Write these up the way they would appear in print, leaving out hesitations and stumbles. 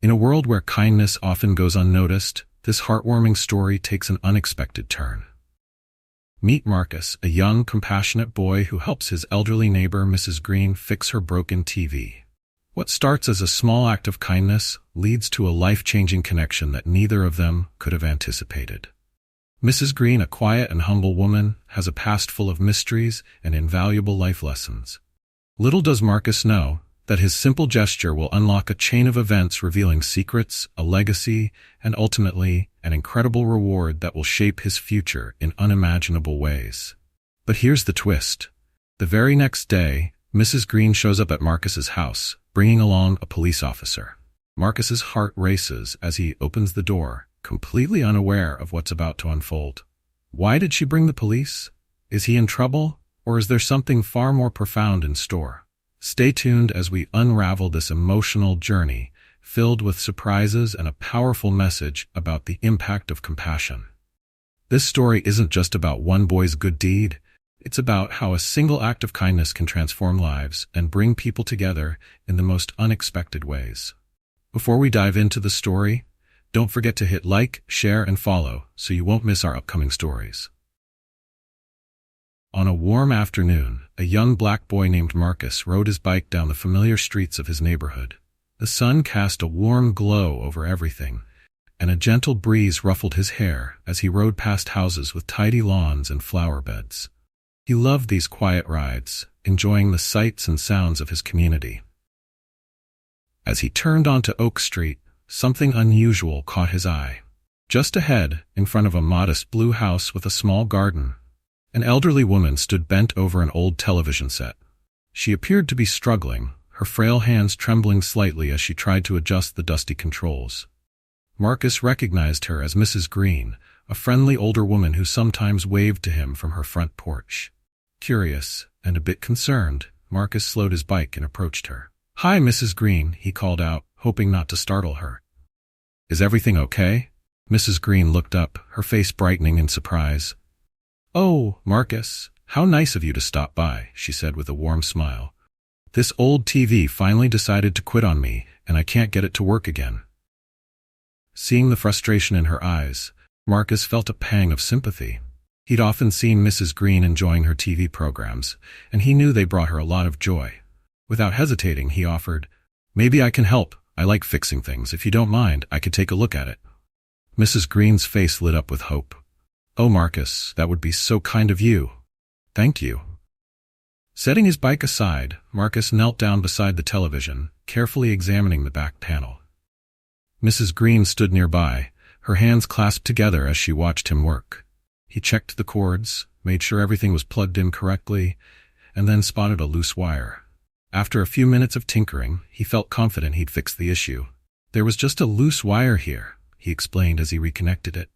In a world where kindness often goes unnoticed, this heartwarming story takes an unexpected turn. Meet Marcus, a young, compassionate boy who helps his elderly neighbor, Mrs. Green, fix her broken TV. What starts as a small act of kindness leads to a life-changing connection that neither of them could have anticipated. Mrs. Green, a quiet and humble woman, has a past full of mysteries and invaluable life lessons. Little does Marcus know that his simple gesture will unlock a chain of events revealing secrets, a legacy, and ultimately an incredible reward that will shape his future in unimaginable ways. But here's the twist. The very next day, Mrs. Green shows up at Marcus's house, bringing along a police officer. Marcus's heart races as he opens the door, completely unaware of what's about to unfold. Why did she bring the police? Is he in trouble, or is there something far more profound in store? Stay tuned as we unravel this emotional journey, filled with surprises and a powerful message about the impact of compassion. This story isn't just about one boy's good deed. It's about how a single act of kindness can transform lives and bring people together in the most unexpected ways. Before we dive into the story, don't forget to hit like, share, and follow so you won't miss our upcoming stories. On a warm afternoon, a young black boy named Marcus rode his bike down the familiar streets of his neighborhood. The sun cast a warm glow over everything, and a gentle breeze ruffled his hair as he rode past houses with tidy lawns and flower beds. He loved these quiet rides, enjoying the sights and sounds of his community. As he turned onto Oak Street, something unusual caught his eye. Just ahead, in front of a modest blue house with a small garden, an elderly woman stood bent over an old television set. She appeared to be struggling, her frail hands trembling slightly as she tried to adjust the dusty controls. Marcus recognized her as Mrs. Green, a friendly older woman who sometimes waved to him from her front porch. Curious, and a bit concerned, Marcus slowed his bike and approached her. "Hi, Mrs. Green," he called out, hoping not to startle her. "Is everything okay?" Mrs. Green looked up, her face brightening in surprise. "Oh, Marcus, how nice of you to stop by," she said with a warm smile. "This old TV finally decided to quit on me, and I can't get it to work again." Seeing the frustration in her eyes, Marcus felt a pang of sympathy. He'd often seen Mrs. Green enjoying her TV programs, and he knew they brought her a lot of joy. Without hesitating, he offered, "Maybe I can help. I like fixing things. If you don't mind, I could take a look at it." Mrs. Green's face lit up with hope. "Oh, Marcus, that would be so kind of you. Thank you." Setting his bike aside, Marcus knelt down beside the television, carefully examining the back panel. Mrs. Green stood nearby, her hands clasped together as she watched him work. He checked the cords, made sure everything was plugged in correctly, and then spotted a loose wire. After a few minutes of tinkering, he felt confident he'd fixed the issue. "There was just a loose wire here," he explained as he reconnected it.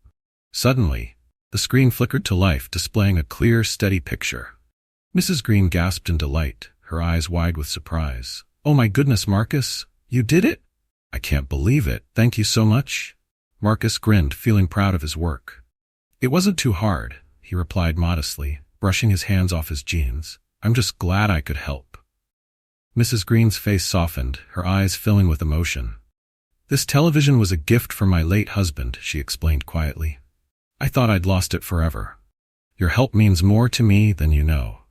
Suddenly, the screen flickered to life, displaying a clear, steady picture. Mrs. Green gasped in delight, her eyes wide with surprise. "Oh my goodness, Marcus, you did it! I can't believe it. Thank you so much." Marcus grinned, feeling proud of his work. "It wasn't too hard," he replied modestly, brushing his hands off his jeans. "I'm just glad I could help." Mrs. Green's face softened, her eyes filling with emotion. "This television was a gift from my late husband," she explained quietly. "I thought I'd lost it forever. Your help means more to me than you know."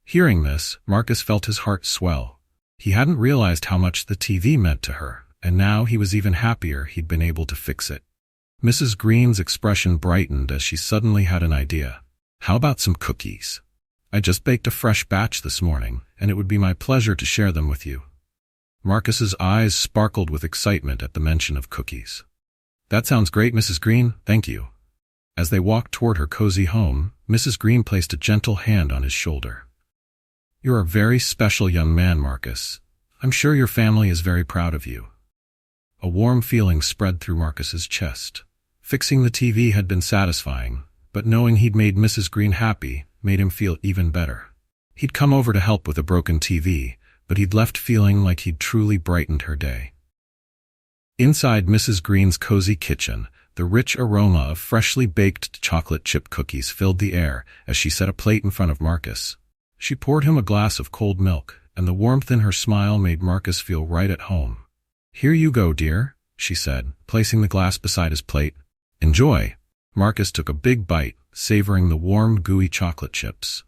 Hearing this, Marcus felt his heart swell. He hadn't realized how much the TV meant to her, and now he was even happier he'd been able to fix it. Mrs. Green's expression brightened as she suddenly had an idea. "How about some cookies? I just baked a fresh batch this morning, and it would be my pleasure to share them with you." Marcus's eyes sparkled with excitement at the mention of cookies. "That sounds great, Mrs. Green, thank you." As they walked toward her cozy home, Mrs. Green placed a gentle hand on his shoulder. "You're a very special young man, Marcus. I'm sure your family is very proud of you." A warm feeling spread through Marcus's chest. Fixing the TV had been satisfying, but knowing he'd made Mrs. Green happy made him feel even better. He'd come over to help with a broken TV, but he'd left feeling like he'd truly brightened her day. Inside Mrs. Green's cozy kitchen, the rich aroma of freshly baked chocolate chip cookies filled the air as she set a plate in front of Marcus. She poured him a glass of cold milk, and the warmth in her smile made Marcus feel right at home. "Here you go, dear," she said, placing the glass beside his plate. "Enjoy." Marcus took a big bite, savoring the warm, gooey chocolate chips.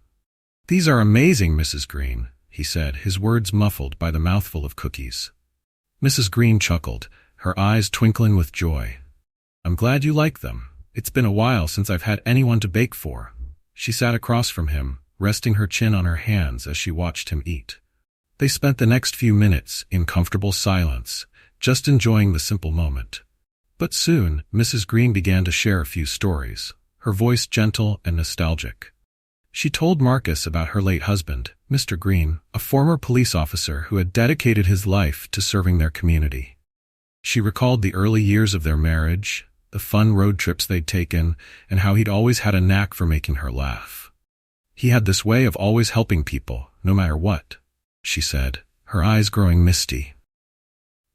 "These are amazing, Mrs. Green," he said, his words muffled by the mouthful of cookies. Mrs. Green chuckled, her eyes twinkling with joy. "I'm glad you like them. It's been a while since I've had anyone to bake for." She sat across from him, resting her chin on her hands as she watched him eat. They spent the next few minutes in comfortable silence, just enjoying the simple moment. But soon, Mrs. Green began to share a few stories, her voice gentle and nostalgic. She told Marcus about her late husband, Mr. Green, a former police officer who had dedicated his life to serving their community. She recalled the early years of their marriage, the fun road trips they'd taken, and how he'd always had a knack for making her laugh. "He had this way of always helping people, no matter what," she said, her eyes growing misty.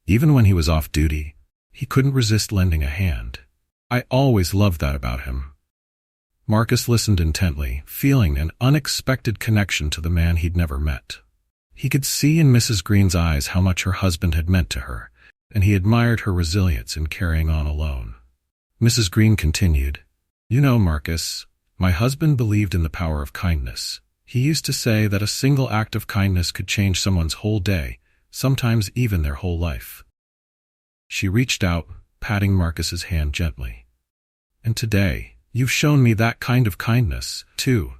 "Even when he was off duty, he couldn't resist lending a hand. I always loved that about him." Marcus listened intently, feeling an unexpected connection to the man he'd never met. He could see in Mrs. Green's eyes how much her husband had meant to her, and he admired her resilience in carrying on alone. Mrs. Green continued, "You know, Marcus, my husband believed in the power of kindness. He used to say that a single act of kindness could change someone's whole day, sometimes even their whole life." She reached out, patting Marcus's hand gently. "And today, you've shown me that kind of kindness, too."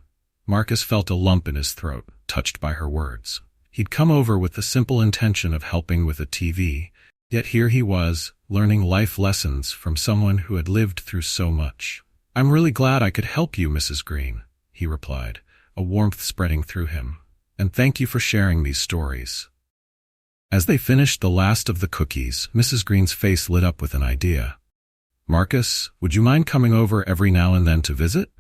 Marcus felt a lump in his throat, touched by her words. He'd come over with the simple intention of helping with a TV, yet here he was, learning life lessons from someone who had lived through so much. "I'm really glad I could help you, Mrs. Green," he replied, a warmth spreading through him. "And thank you for sharing these stories." As they finished the last of the cookies, Mrs. Green's face lit up with an idea. "Marcus, would you mind coming over every now and then to visit?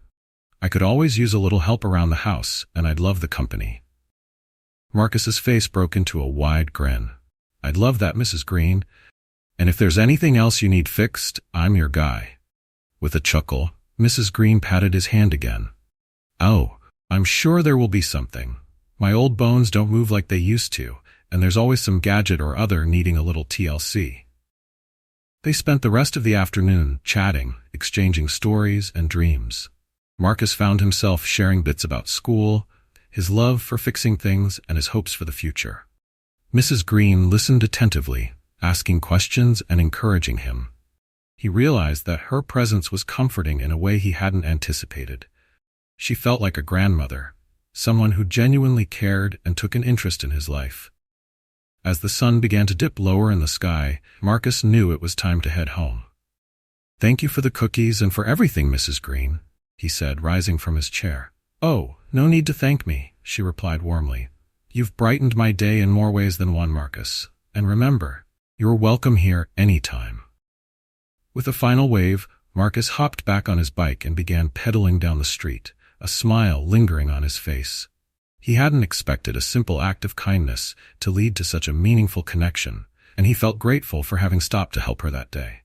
I could always use a little help around the house, and I'd love the company." Marcus's face broke into a wide grin. "I'd love that, Mrs. Green. And if there's anything else you need fixed, I'm your guy." With a chuckle, Mrs. Green patted his hand again. "Oh, I'm sure there will be something. My old bones don't move like they used to, and there's always some gadget or other needing a little TLC." They spent the rest of the afternoon chatting, exchanging stories and dreams. Marcus found himself sharing bits about school, his love for fixing things, and his hopes for the future. Mrs. Green listened attentively, asking questions and encouraging him. He realized that her presence was comforting in a way he hadn't anticipated. She felt like a grandmother, someone who genuinely cared and took an interest in his life. As the sun began to dip lower in the sky, Marcus knew it was time to head home. "Thank you for the cookies and for everything, Mrs. Green," he said, rising from his chair. "Oh, no need to thank me," she replied warmly. "You've brightened my day in more ways than one, Marcus. And remember, you're welcome here anytime." With a final wave, Marcus hopped back on his bike and began pedaling down the street, a smile lingering on his face. He hadn't expected a simple act of kindness to lead to such a meaningful connection, and he felt grateful for having stopped to help her that day.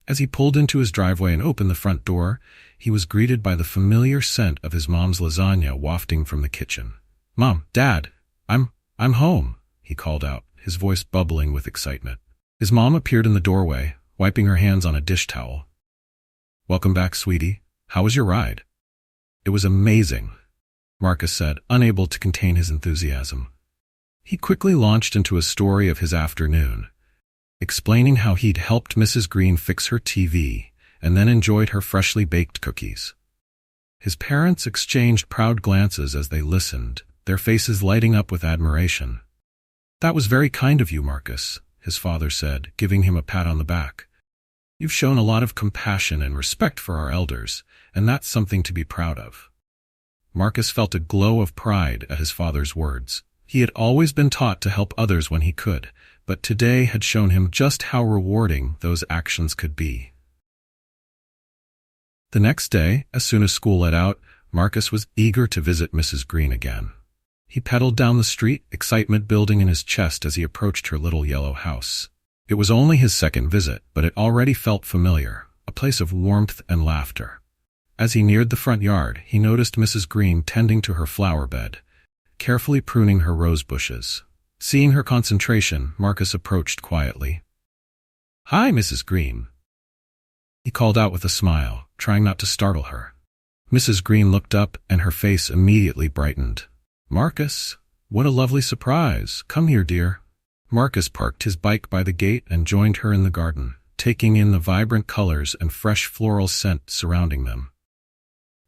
As he pulled into his driveway and opened the front door, he was greeted by the familiar scent of his mom's lasagna wafting from the kitchen. "Mom, Dad, I'm home," he called out, his voice bubbling with excitement. His mom appeared in the doorway, wiping her hands on a dish towel. "Welcome back, sweetie. How was your ride?" "It was amazing," Marcus said, unable to contain his enthusiasm. He quickly launched into a story of his afternoon, explaining how he'd helped Mrs. Green fix her TV and then enjoyed her freshly baked cookies. His parents exchanged proud glances as they listened, their faces lighting up with admiration. "That was very kind of you, Marcus," his father said, giving him a pat on the back. "You've shown a lot of compassion and respect for our elders, and that's something to be proud of." Marcus felt a glow of pride at his father's words. He had always been taught to help others when he could, but today had shown him just how rewarding those actions could be. The next day, as soon as school let out, Marcus was eager to visit Mrs. Green again. He pedaled down the street, excitement building in his chest as he approached her little yellow house. It was only his second visit, but it already felt familiar, a place of warmth and laughter. As he neared the front yard, he noticed Mrs. Green tending to her flower bed, carefully pruning her rose bushes. Seeing her concentration, Marcus approached quietly. "Hi, Mrs. Green," he called out with a smile, trying not to startle her. Mrs. Green looked up and her face immediately brightened. "Marcus, what a lovely surprise. Come here, dear." Marcus parked his bike by the gate and joined her in the garden, taking in the vibrant colors and fresh floral scent surrounding them.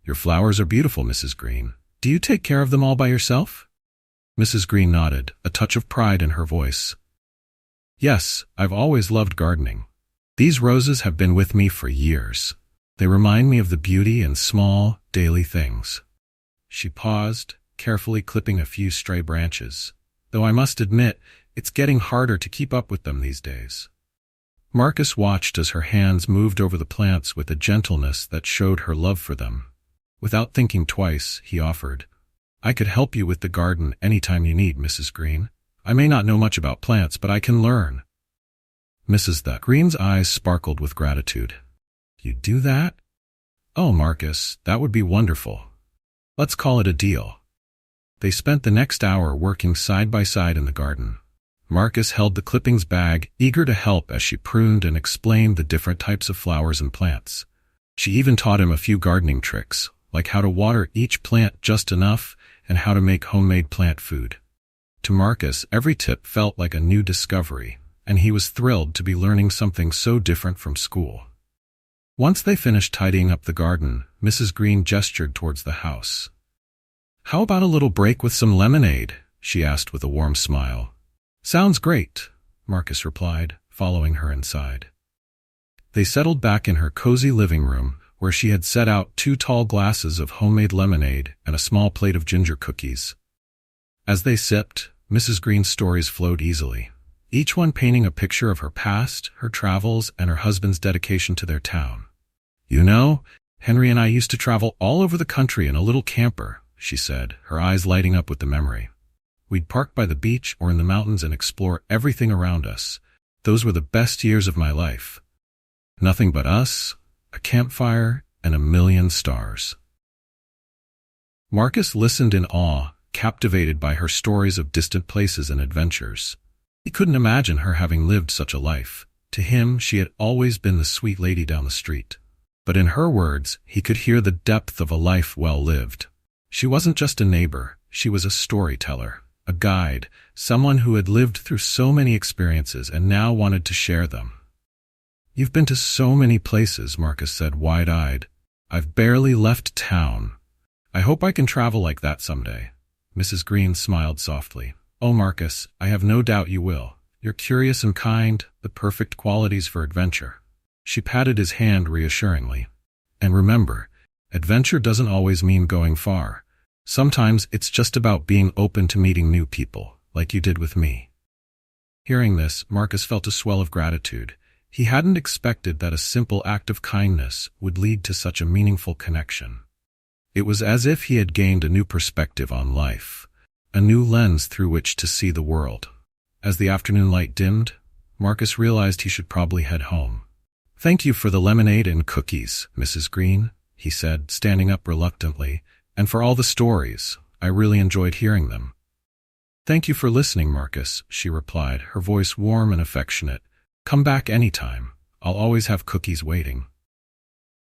"Your flowers are beautiful, Mrs. Green. Do you take care of them all by yourself?" Mrs. Green nodded, a touch of pride in her voice. "Yes, I've always loved gardening. These roses have been with me for years. They remind me of the beauty in small, daily things." She paused, carefully clipping a few stray branches, though I must admit, it's getting harder to keep up with them these days. Marcus watched as her hands moved over the plants with a gentleness that showed her love for them. Without thinking twice, he offered, "I could help you with the garden anytime you need, Mrs. Green. I may not know much about plants, but I can learn." Mrs. Green's eyes sparkled with gratitude. "You do that? Oh, Marcus, that would be wonderful. Let's call it a deal." They spent the next hour working side by side in the garden. Marcus held the clippings bag, eager to help as she pruned and explained the different types of flowers and plants. She even taught him a few gardening tricks, like how to water each plant just enough and how to make homemade plant food. To Marcus, every tip felt like a new discovery, and he was thrilled to be learning something so different from school. Once they finished tidying up the garden, Mrs. Green gestured towards the house. "How about a little break with some lemonade?" she asked with a warm smile. "Sounds great," Marcus replied, following her inside. They settled back in her cozy living room, where she had set out 2 tall glasses of homemade lemonade and a small plate of ginger cookies. As they sipped, Mrs. Green's stories flowed easily, each one painting a picture of her past, her travels, and her husband's dedication to their town. "You know, Henry and I used to travel all over the country in a little camper," she said, her eyes lighting up with the memory. "We'd park by the beach or in the mountains and explore everything around us. Those were the best years of my life. Nothing but us, a campfire, and a million stars." Marcus listened in awe, captivated by her stories of distant places and adventures. He couldn't imagine her having lived such a life. To him, she had always been the sweet lady down the street. But in her words, he could hear the depth of a life well lived. She wasn't just a neighbor, she was a storyteller, a guide, someone who had lived through so many experiences and now wanted to share them. "You've been to so many places," Marcus said wide-eyed. "I've barely left town. I hope I can travel like that someday." Mrs. Green smiled softly. "Oh, Marcus, I have no doubt you will. You're curious and kind, the perfect qualities for adventure." She patted his hand reassuringly. "And remember, adventure doesn't always mean going far. Sometimes it's just about being open to meeting new people, like you did with me." Hearing this, Marcus felt a swell of gratitude. He hadn't expected that a simple act of kindness would lead to such a meaningful connection. It was as if he had gained a new perspective on life, a new lens through which to see the world. As the afternoon light dimmed, Marcus realized he should probably head home. "Thank you for the lemonade and cookies, Mrs. Green," he said, standing up reluctantly, "and for all the stories. I really enjoyed hearing them." "Thank you for listening, Marcus," she replied, her voice warm and affectionate. "Come back anytime. I'll always have cookies waiting."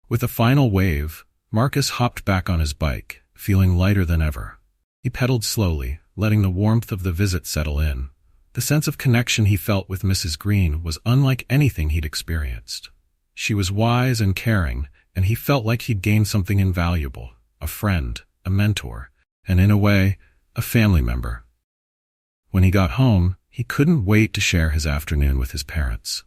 With a final wave, Marcus hopped back on his bike, feeling lighter than ever. He pedaled slowly, letting the warmth of the visit settle in. The sense of connection he felt with Mrs. Green was unlike anything he'd experienced. She was wise and caring, and he felt like he'd gained something invaluable, a friend, a mentor, and in a way, a family member. When he got home, he couldn't wait to share his afternoon with his parents.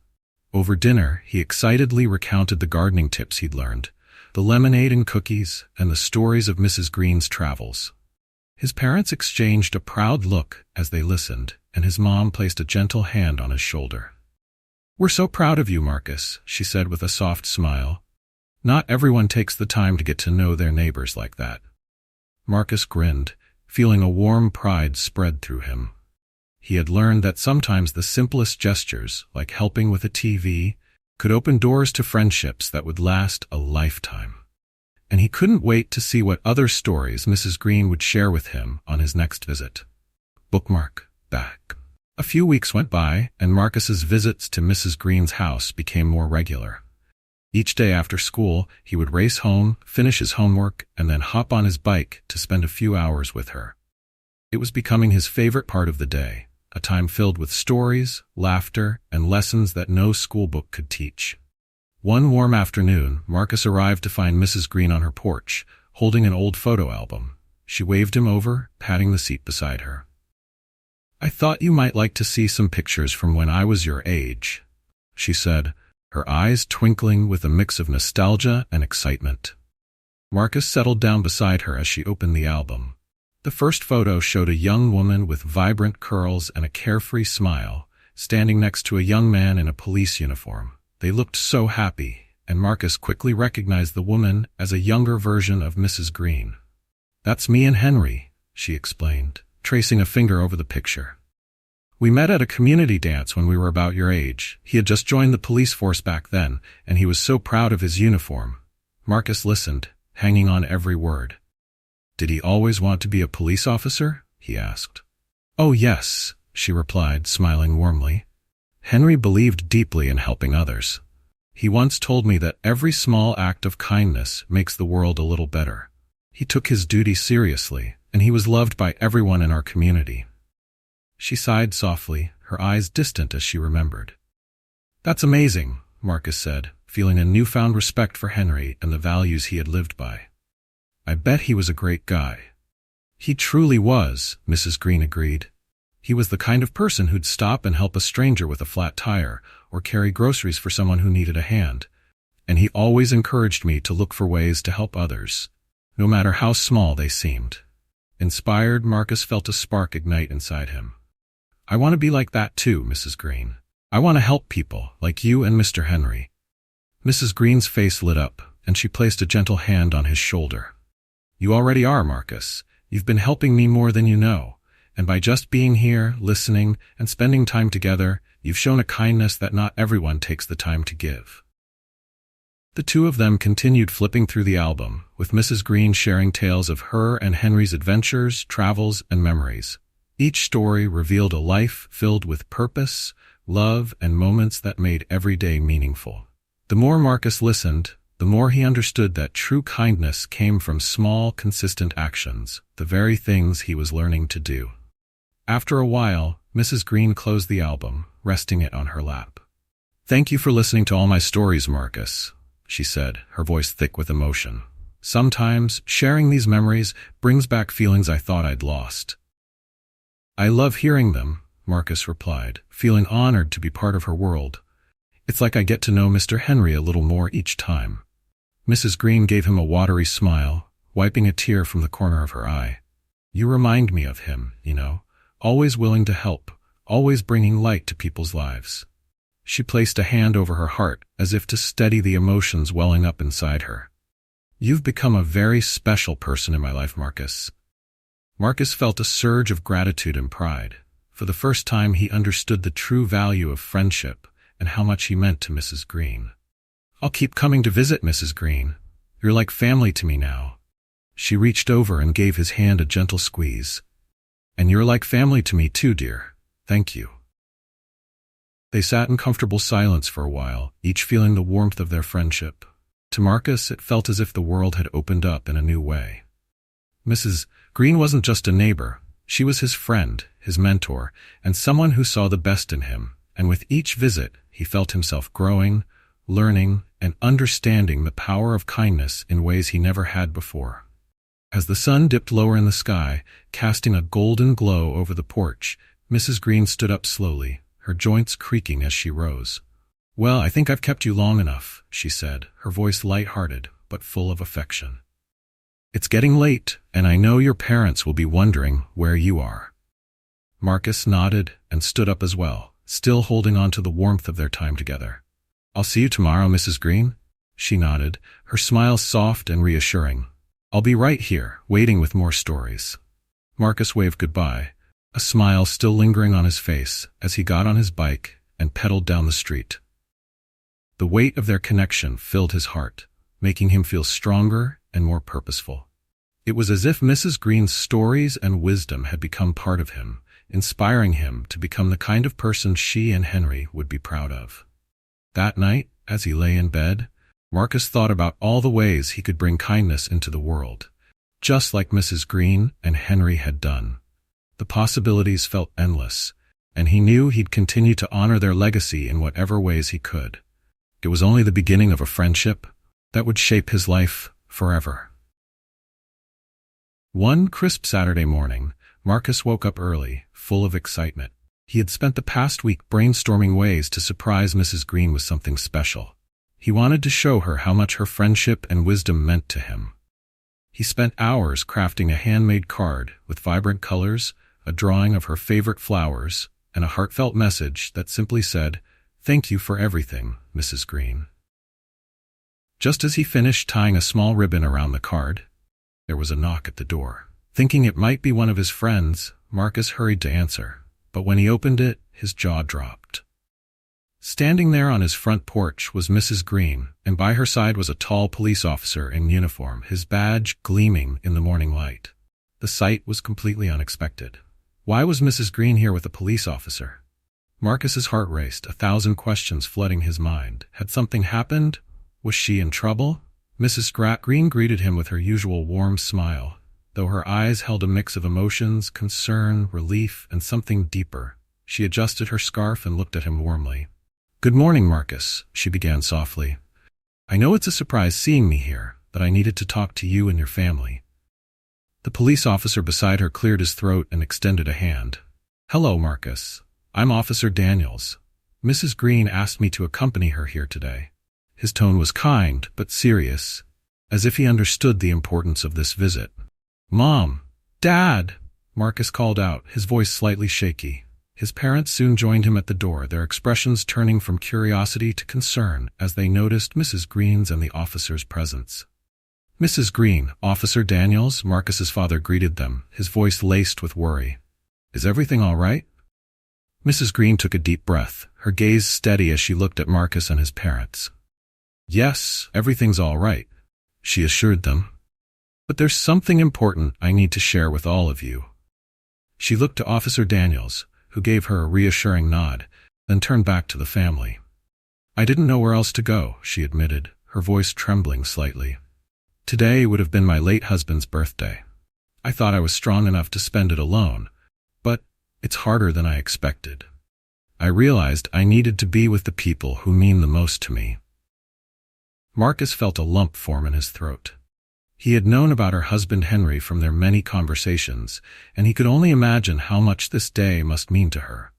Over dinner, he excitedly recounted the gardening tips he'd learned, the lemonade and cookies, and the stories of Mrs. Green's travels. His parents exchanged a proud look as they listened, and his mom placed a gentle hand on his shoulder. "We're so proud of you, Marcus," she said with a soft smile. "Not everyone takes the time to get to know their neighbors like that." Marcus grinned, feeling a warm pride spread through him. He had learned that sometimes the simplest gestures, like helping with a TV, could open doors to friendships that would last a lifetime. And he couldn't wait to see what other stories Mrs. Green would share with him on his next visit. Bookmark back. A few weeks went by, and Marcus's visits to Mrs. Green's house became more regular. Each day after school, he would race home, finish his homework, and then hop on his bike to spend a few hours with her. It was becoming his favorite part of the day, a time filled with stories, laughter, and lessons that no schoolbook could teach. One warm afternoon, Marcus arrived to find Mrs. Green on her porch, holding an old photo album. She waved him over, patting the seat beside her. "I thought you might like to see some pictures from when I was your age," she said, her eyes twinkling with a mix of nostalgia and excitement. Marcus settled down beside her as she opened the album. The first photo showed a young woman with vibrant curls and a carefree smile, standing next to a young man in a police uniform. They looked so happy, and Marcus quickly recognized the woman as a younger version of Mrs. Green. "That's me and Henry," she explained, tracing a finger over the picture. "We met at a community dance when we were about your age. He had just joined the police force back then, and he was so proud of his uniform." Marcus listened, hanging on every word. "Did he always want to be a police officer?" he asked. "Oh yes," she replied, smiling warmly. "Henry believed deeply in helping others. He once told me that every small act of kindness makes the world a little better. He took his duty seriously, and he was loved by everyone in our community." She sighed softly, her eyes distant as she remembered. "That's amazing," Marcus said, feeling a newfound respect for Henry and the values he had lived by. "I bet he was a great guy." "He truly was," Mrs. Green agreed. "He was the kind of person who'd stop and help a stranger with a flat tire, or carry groceries for someone who needed a hand. And he always encouraged me to look for ways to help others, no matter how small they seemed." Inspired, Marcus felt a spark ignite inside him. "I want to be like that too, Mrs. Green. I want to help people, like you and Mr. Henry." Mrs. Green's face lit up, and she placed a gentle hand on his shoulder. "You already are, Marcus. You've been helping me more than you know, and by just being here, listening, and spending time together, you've shown a kindness that not everyone takes the time to give." The two of them continued flipping through the album, with Mrs. Green sharing tales of her and Henry's adventures, travels, and memories. Each story revealed a life filled with purpose, love, and moments that made every day meaningful. The more Marcus listened, the more he understood that true kindness came from small, consistent actions, the very things he was learning to do. After a while, Mrs. Green closed the album, resting it on her lap. "Thank you for listening to all my stories, Marcus," she said, her voice thick with emotion. "Sometimes, sharing these memories brings back feelings I thought I'd lost." "I love hearing them," Marcus replied, feeling honored to be part of her world. "It's like I get to know Mr. Henry a little more each time." Mrs. Green gave him a watery smile, wiping a tear from the corner of her eye. "You remind me of him, you know, always willing to help, always bringing light to people's lives." She placed a hand over her heart as if to steady the emotions welling up inside her. "You've become a very special person in my life, Marcus." Marcus felt a surge of gratitude and pride. For the first time, he understood the true value of friendship and how much he meant to Mrs. Green. "I'll keep coming to visit, Mrs. Green. You're like family to me now." She reached over and gave his hand a gentle squeeze. "And you're like family to me too, dear. Thank you." They sat in comfortable silence for a while, each feeling the warmth of their friendship. To Marcus, it felt as if the world had opened up in a new way. Mrs. Green wasn't just a neighbor. She was his friend, his mentor, and someone who saw the best in him, and with each visit, he felt himself growing, learning, and understanding the power of kindness in ways he never had before. As the sun dipped lower in the sky, casting a golden glow over the porch, Mrs. Green stood up slowly, her joints creaking as she rose. "Well, I think I've kept you long enough," she said, her voice light-hearted but full of affection. "It's getting late, and I know your parents will be wondering where you are." Marcus nodded and stood up as well, still holding on to the warmth of their time together. "I'll see you tomorrow, Mrs. Green?" She nodded, her smile soft and reassuring. "I'll be right here, waiting with more stories." Marcus waved goodbye, a smile still lingering on his face as he got on his bike and pedaled down the street. The weight of their connection filled his heart, making him feel stronger and more purposeful. It was as if Mrs. Green's stories and wisdom had become part of him, inspiring him to become the kind of person she and Henry would be proud of. That night, as he lay in bed, Marcus thought about all the ways he could bring kindness into the world, just like Mrs. Green and Henry had done. The possibilities felt endless, and he knew he'd continue to honor their legacy in whatever ways he could. It was only the beginning of a friendship that would shape his life forever. One crisp Saturday morning, Marcus woke up early, full of excitement. He had spent the past week brainstorming ways to surprise Mrs. Green with something special. He wanted to show her how much her friendship and wisdom meant to him. He spent hours crafting a handmade card with vibrant colors, a drawing of her favorite flowers, and a heartfelt message that simply said, "Thank you for everything, Mrs. Green." Just as he finished tying a small ribbon around the card, there was a knock at the door. Thinking it might be one of his friends, Marcus hurried to answer, but when he opened it, his jaw dropped. Standing there on his front porch was Mrs. Green, and by her side was a tall police officer in uniform, his badge gleaming in the morning light. The sight was completely unexpected. Why was Mrs. Green here with a police officer? Marcus's heart raced, 1,000 questions flooding his mind. Had something happened? Was she in trouble? Mrs. Green greeted him with her usual warm smile, though her eyes held a mix of emotions, concern, relief, and something deeper. She adjusted her scarf and looked at him warmly. "Good morning, Marcus," she began softly. "I know it's a surprise seeing me here, but I needed to talk to you and your family." The police officer beside her cleared his throat and extended a hand. "Hello, Marcus. I'm Officer Daniels. Mrs. Green asked me to accompany her here today." His tone was kind, but serious, as if he understood the importance of this visit. "Mom! Dad!" Marcus called out, his voice slightly shaky. His parents soon joined him at the door, their expressions turning from curiosity to concern as they noticed Mrs. Green's and the officer's presence. "Mrs. Green, Officer Daniels," Marcus's father greeted them, his voice laced with worry. "Is everything all right?" Mrs. Green took a deep breath, her gaze steady as she looked at Marcus and his parents. "Yes, everything's all right," she assured them. "But there's something important I need to share with all of you." She looked to Officer Daniels, who gave her a reassuring nod, then turned back to the family. "I didn't know where else to go," she admitted, her voice trembling slightly. "Today would have been my late husband's birthday. I thought I was strong enough to spend it alone, but it's harder than I expected. I realized I needed to be with the people who mean the most to me." Marcus felt a lump form in his throat. He had known about her husband Henry from their many conversations, and he could only imagine how much this day must mean to her.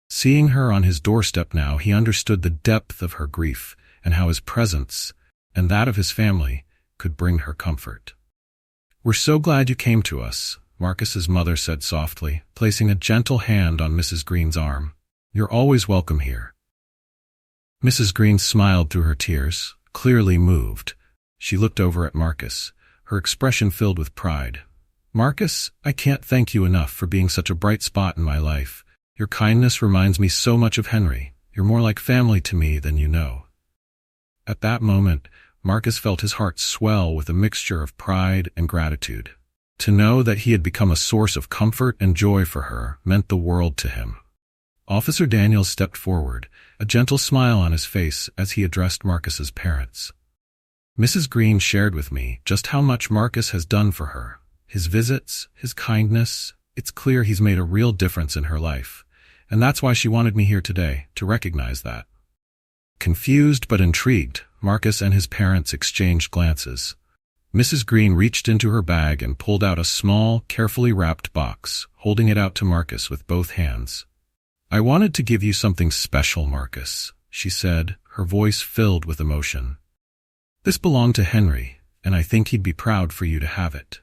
Seeing her on his doorstep now, he understood the depth of her grief and how his presence, and that of his family, could bring her comfort. "We're so glad you came to us," Marcus's mother said softly, placing a gentle hand on Mrs. Green's arm. "You're always welcome here." Mrs. Green smiled through her tears, clearly moved. She looked over at Marcus, her expression filled with pride. "Marcus, I can't thank you enough for being such a bright spot in my life. Your kindness reminds me so much of Henry. You're more like family to me than you know." At that moment, Marcus felt his heart swell with a mixture of pride and gratitude. To know that he had become a source of comfort and joy for her meant the world to him. Officer Daniels stepped forward, a gentle smile on his face as he addressed Marcus's parents. "Mrs. Green shared with me just how much Marcus has done for her. His visits, his kindness, it's clear he's made a real difference in her life, and that's why she wanted me here today, to recognize that." Confused but intrigued, Marcus and his parents exchanged glances. Mrs. Green reached into her bag and pulled out a small, carefully wrapped box, holding it out to Marcus with both hands. "I wanted to give you something special, Marcus," she said, her voice filled with emotion. "This belonged to Henry, and I think he'd be proud for you to have it."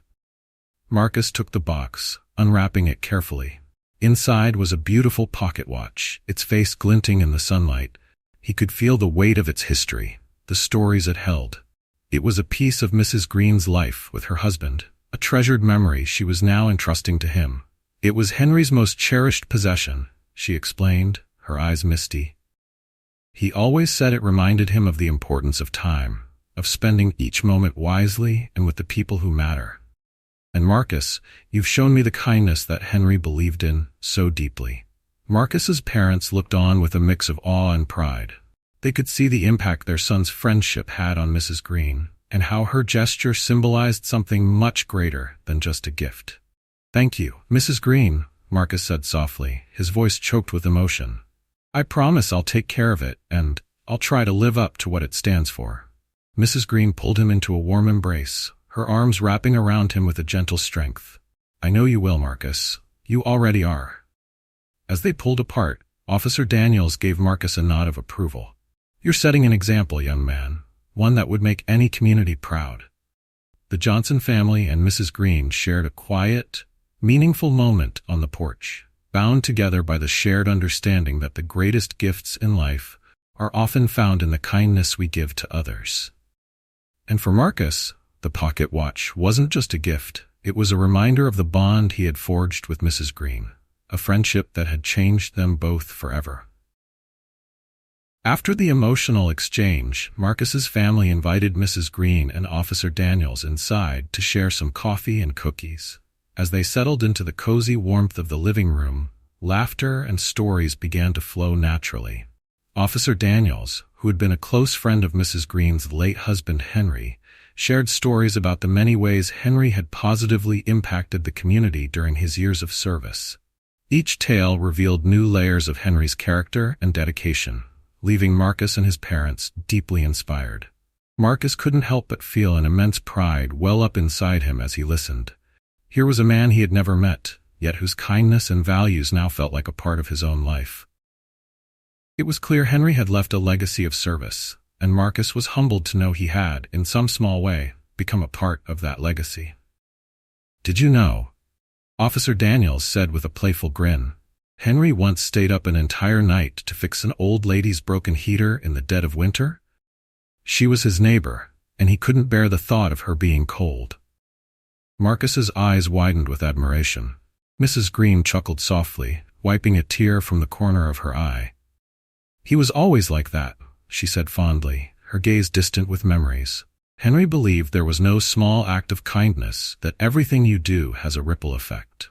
Marcus took the box, unwrapping it carefully. Inside was a beautiful pocket watch, its face glinting in the sunlight. He could feel the weight of its history, the stories it held. It was a piece of Mrs. Green's life with her husband, a treasured memory she was now entrusting to him. "It was Henry's most cherished possession," she explained, her eyes misty. "He always said it reminded him of the importance of time, of spending each moment wisely and with the people who matter." And Marcus, you've shown me the kindness that Henry believed in so deeply." Marcus's parents looked on with a mix of awe and pride. They could see the impact their son's friendship had on Mrs. Green, and how her gesture symbolized something much greater than just a gift. "Thank you, Mrs. Green," Marcus said softly, his voice choked with emotion. "I promise I'll take care of it, and I'll try to live up to what it stands for." Mrs. Green pulled him into a warm embrace, her arms wrapping around him with a gentle strength. "I know you will, Marcus. You already are." As they pulled apart, Officer Daniels gave Marcus a nod of approval. "You're setting an example, young man, one that would make any community proud." The Johnson family and Mrs. Green shared a quiet, meaningful moment on the porch, bound together by the shared understanding that the greatest gifts in life are often found in the kindness we give to others. And for Marcus, the pocket watch wasn't just a gift, it was a reminder of the bond he had forged with Mrs. Green, a friendship that had changed them both forever. After the emotional exchange, Marcus's family invited Mrs. Green and Officer Daniels inside to share some coffee and cookies. As they settled into the cozy warmth of the living room, laughter and stories began to flow naturally. Officer Daniels, who had been a close friend of Mrs. Green's late husband Henry, shared stories about the many ways Henry had positively impacted the community during his years of service. Each tale revealed new layers of Henry's character and dedication, leaving Marcus and his parents deeply inspired. Marcus couldn't help but feel an immense pride well up inside him as he listened. Here was a man he had never met, yet whose kindness and values now felt like a part of his own life. It was clear Henry had left a legacy of service, and Marcus was humbled to know he had, in some small way, become a part of that legacy. "Did you know?" Officer Daniels said with a playful grin. "Henry once stayed up an entire night to fix an old lady's broken heater in the dead of winter? She was his neighbor, and he couldn't bear the thought of her being cold." Marcus's eyes widened with admiration. Mrs. Green chuckled softly, wiping a tear from the corner of her eye. "He was always like that," she said fondly, her gaze distant with memories. "Henry believed there was no small act of kindness, that everything you do has a ripple effect."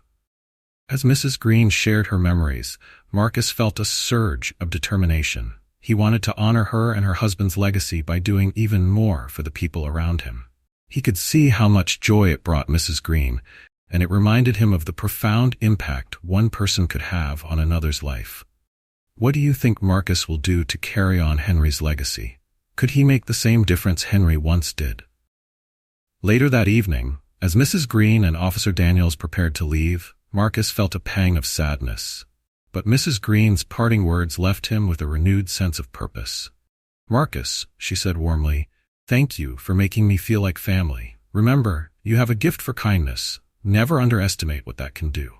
As Mrs. Green shared her memories, Marcus felt a surge of determination. He wanted to honor her and her husband's legacy by doing even more for the people around him. He could see how much joy it brought Mrs. Green, and it reminded him of the profound impact one person could have on another's life. What do you think Marcus will do to carry on Henry's legacy? Could he make the same difference Henry once did? Later that evening, as Mrs. Green and Officer Daniels prepared to leave, Marcus felt a pang of sadness. But Mrs. Green's parting words left him with a renewed sense of purpose. "Marcus," she said warmly, "thank you for making me feel like family. Remember, you have a gift for kindness. Never underestimate what that can do."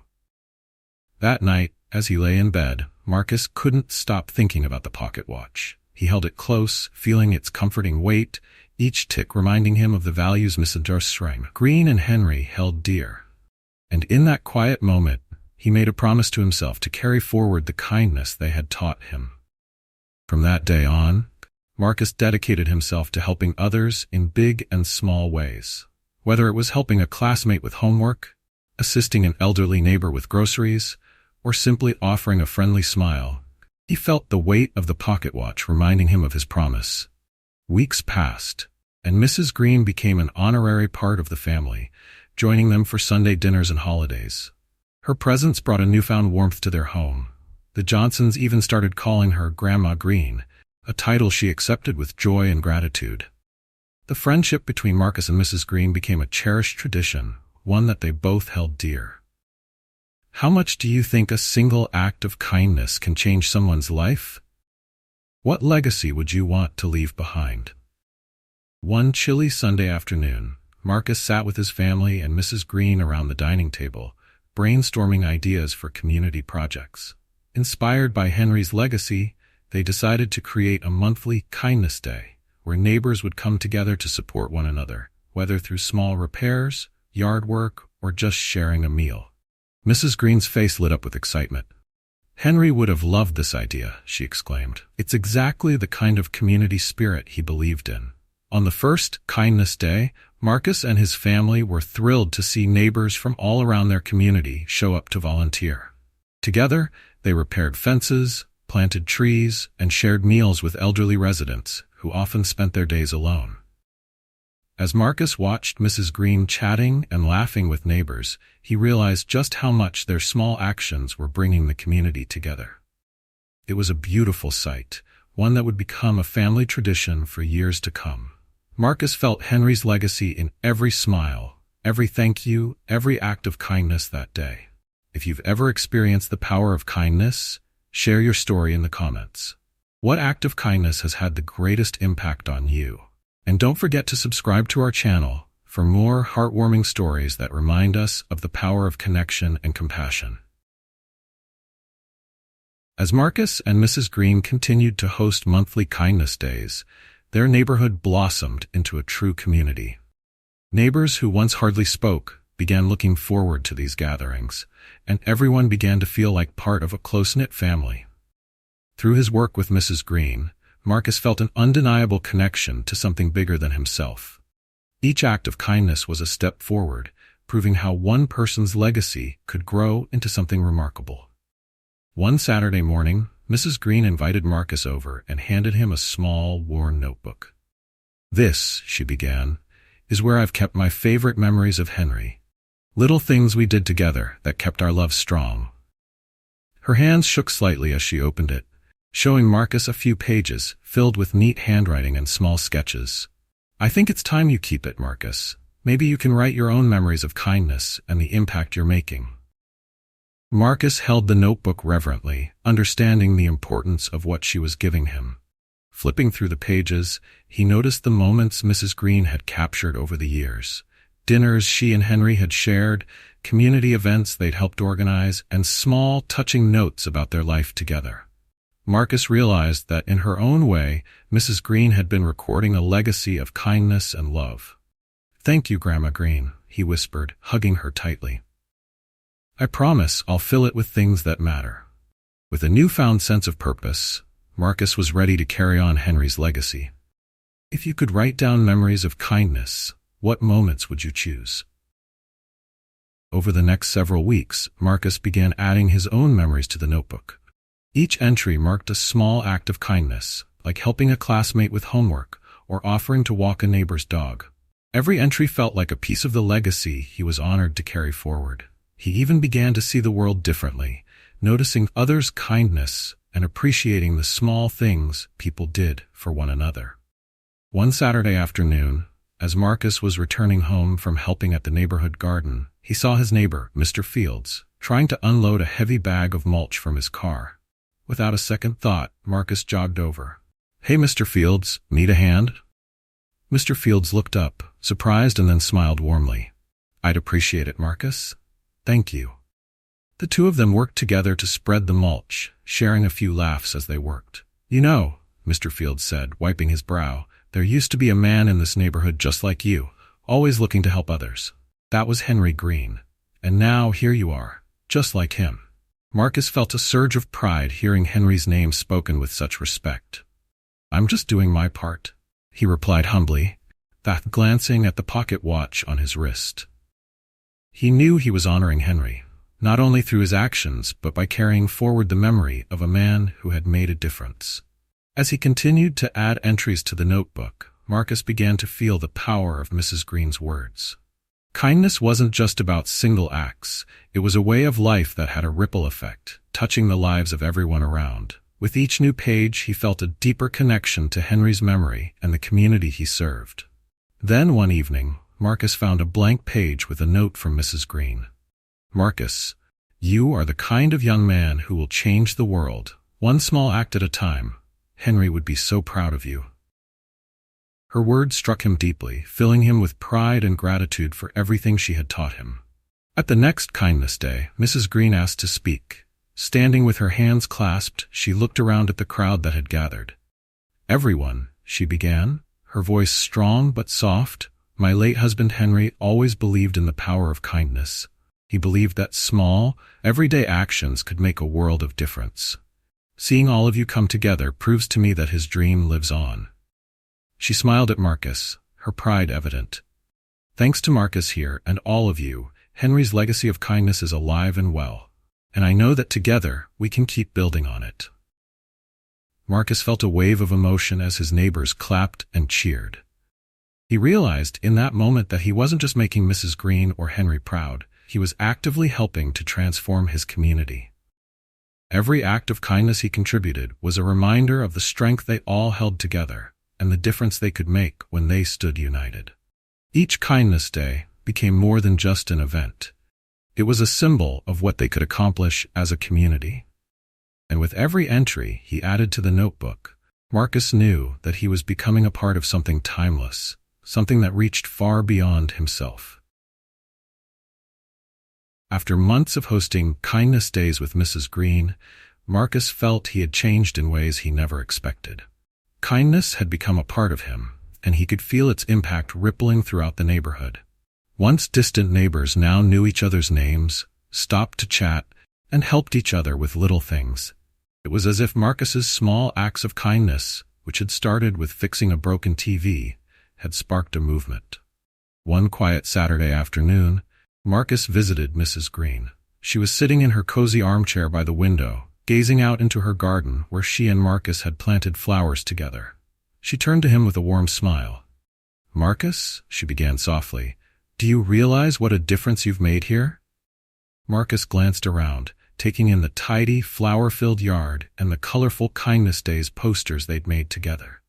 That night, as he lay in bed, Marcus couldn't stop thinking about the pocket watch. He held it close, feeling its comforting weight, each tick reminding him of the values Mrs. Green and Henry held dear. And in that quiet moment, he made a promise to himself to carry forward the kindness they had taught him. From that day on, Marcus dedicated himself to helping others in big and small ways. Whether it was helping a classmate with homework, assisting an elderly neighbor with groceries, or simply offering a friendly smile, he felt the weight of the pocket watch reminding him of his promise. Weeks passed, and Mrs. Green became an honorary part of the family, joining them for Sunday dinners and holidays. Her presence brought a newfound warmth to their home. The Johnsons even started calling her Grandma Green, a title she accepted with joy and gratitude. The friendship between Marcus and Mrs. Green became a cherished tradition, one that they both held dear. How much do you think a single act of kindness can change someone's life? What legacy would you want to leave behind? One chilly Sunday afternoon, Marcus sat with his family and Mrs. Green around the dining table, brainstorming ideas for community projects. Inspired by Henry's legacy, they decided to create a monthly Kindness Day, where neighbors would come together to support one another, whether through small repairs, yard work, or just sharing a meal. Mrs. Green's face lit up with excitement. "Henry would have loved this idea," she exclaimed. "It's exactly the kind of community spirit he believed in." On the first Kindness Day, Marcus and his family were thrilled to see neighbors from all around their community show up to volunteer. Together, they repaired fences, planted trees, and shared meals with elderly residents who often spent their days alone. As Marcus watched Mrs. Green chatting and laughing with neighbors, he realized just how much their small actions were bringing the community together. It was a beautiful sight, one that would become a family tradition for years to come. Marcus felt Henry's legacy in every smile, every thank you, every act of kindness that day. If you've ever experienced the power of kindness, share your story in the comments. What act of kindness has had the greatest impact on you? And don't forget to subscribe to our channel for more heartwarming stories that remind us of the power of connection and compassion. As Marcus and Mrs. Green continued to host monthly kindness days, their neighborhood blossomed into a true community. Neighbors who once hardly spoke began looking forward to these gatherings, and everyone began to feel like part of a close-knit family. Through his work with Mrs. Green, Marcus felt an undeniable connection to something bigger than himself. Each act of kindness was a step forward, proving how one person's legacy could grow into something remarkable. One Saturday morning, Mrs. Green invited Marcus over and handed him a small, worn notebook. "This," she began, "is where I've kept my favorite memories of Henry. Little things we did together that kept our love strong." Her hands shook slightly as she opened it, showing Marcus a few pages filled with neat handwriting and small sketches. "I think it's time you keep it, Marcus. Maybe you can write your own memories of kindness and the impact you're making." Marcus held the notebook reverently, understanding the importance of what she was giving him. Flipping through the pages, he noticed the moments Mrs. Green had captured over the years. Dinners she and Henry had shared, community events they'd helped organize, and small, touching notes about their life together. Marcus realized that in her own way, Mrs. Green had been recording a legacy of kindness and love. "Thank you, Grandma Green," he whispered, hugging her tightly. "I promise I'll fill it with things that matter." With a newfound sense of purpose, Marcus was ready to carry on Henry's legacy. If you could write down memories of kindness, what moments would you choose? Over the next several weeks, Marcus began adding his own memories to the notebook. Each entry marked a small act of kindness, like helping a classmate with homework or offering to walk a neighbor's dog. Every entry felt like a piece of the legacy he was honored to carry forward. He even began to see the world differently, noticing others' kindness and appreciating the small things people did for one another. One Saturday afternoon, as Marcus was returning home from helping at the neighborhood garden, he saw his neighbor, Mr. Fields, trying to unload a heavy bag of mulch from his car. Without a second thought, Marcus jogged over. "Hey, Mr. Fields, need a hand?" Mr. Fields looked up, surprised, and then smiled warmly. "I'd appreciate it, Marcus. Thank you." The two of them worked together to spread the mulch, sharing a few laughs as they worked. "You know," Mr. Fields said, wiping his brow, "there used to be a man in this neighborhood just like you, always looking to help others. That was Henry Green. And now here you are, just like him." Marcus felt a surge of pride hearing Henry's name spoken with such respect. "I'm just doing my part," he replied humbly, glancing at the pocket watch on his wrist. He knew he was honoring Henry, not only through his actions but by carrying forward the memory of a man who had made a difference. As he continued to add entries to the notebook, Marcus began to feel the power of Mrs. Green's words. Kindness wasn't just about single acts, it was a way of life that had a ripple effect, touching the lives of everyone around. With each new page, he felt a deeper connection to Henry's memory and the community he served. Then one evening, Marcus found a blank page with a note from Mrs. Green. "Marcus, you are the kind of young man who will change the world, one small act at a time. Henry would be so proud of you." Her words struck him deeply, filling him with pride and gratitude for everything she had taught him. At the next Kindness Day, Mrs. Green asked to speak. Standing with her hands clasped, she looked around at the crowd that had gathered. "Everyone," she began, her voice strong but soft, "my late husband Henry always believed in the power of kindness. He believed that small, everyday actions could make a world of difference. Seeing all of you come together proves to me that his dream lives on." She smiled at Marcus, her pride evident. Thanks to Marcus here and all of you, Henry's legacy of kindness is alive and well, and I know that together we can keep building on it." Marcus felt a wave of emotion as his neighbors clapped and cheered. He realized in that moment that he wasn't just making Mrs. Green or Henry proud, he was actively helping to transform his community. Every act of kindness he contributed was a reminder of the strength they all held together and the difference they could make when they stood united. Each Kindness Day became more than just an event. It was a symbol of what they could accomplish as a community. And with every entry he added to the notebook, Marcus knew that he was becoming a part of something timeless, something that reached far beyond himself. After months of hosting Kindness Days with Mrs. Green, Marcus felt he had changed in ways he never expected. Kindness had become a part of him, and he could feel its impact rippling throughout the neighborhood. Once distant neighbors now knew each other's names, stopped to chat, and helped each other with little things. It was as if Marcus's small acts of kindness, which had started with fixing a broken TV, had sparked a movement. One quiet Saturday afternoon, Marcus visited Mrs. Green. She was sitting in her cozy armchair by the window, gazing out into her garden where she and Marcus had planted flowers together. She turned to him with a warm smile. "Marcus," she began softly, "do you realize what a difference you've made here?" Marcus glanced around, taking in the tidy, flower-filled yard and the colorful Kindness Days posters they'd made together.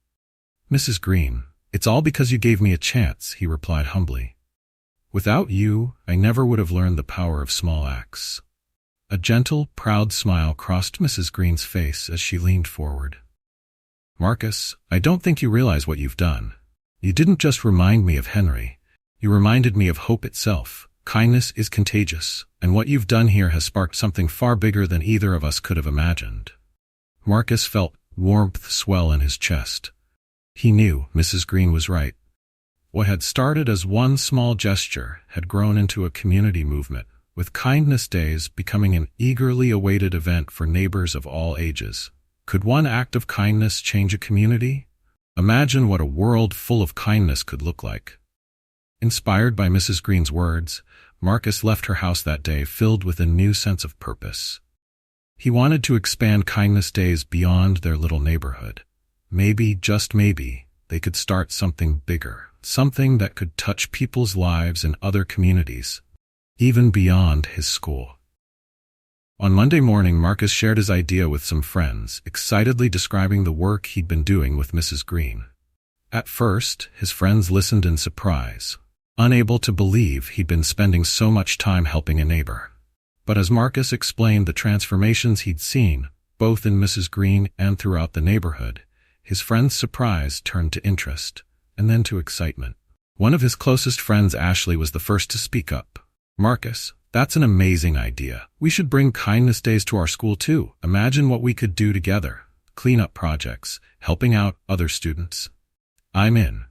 "Mrs. Green, it's all because you gave me a chance," he replied humbly. "Without you, I never would have learned the power of small acts." A gentle, proud smile crossed Mrs. Green's face as she leaned forward. "Marcus, I don't think you realize what you've done. You didn't just remind me of Henry. You reminded me of hope itself. Kindness is contagious, and what you've done here has sparked something far bigger than either of us could have imagined." Marcus felt warmth swell in his chest. He knew Mrs. Green was right. What had started as one small gesture had grown into a community movement, with Kindness Days becoming an eagerly awaited event for neighbors of all ages. Could one act of kindness change a community? Imagine what a world full of kindness could look like. Inspired by Mrs. Green's words, Marcus left her house that day filled with a new sense of purpose. He wanted to expand Kindness Days beyond their little neighborhood. Maybe, just maybe, they could start something bigger, something that could touch people's lives in other communities, even beyond his school. On Monday morning, Marcus shared his idea with some friends, excitedly describing the work he'd been doing with Mrs. Green. At first, his friends listened in surprise, unable to believe he'd been spending so much time helping a neighbor. But as Marcus explained the transformations he'd seen, both in Mrs. Green and throughout the neighborhood, his friends' surprise turned to interest, and then to excitement. One of his closest friends, Ashley, was the first to speak up. "Marcus, that's an amazing idea. We should bring Kindness Days to our school too. Imagine what we could do together. Cleanup projects, helping out other students." "I'm in."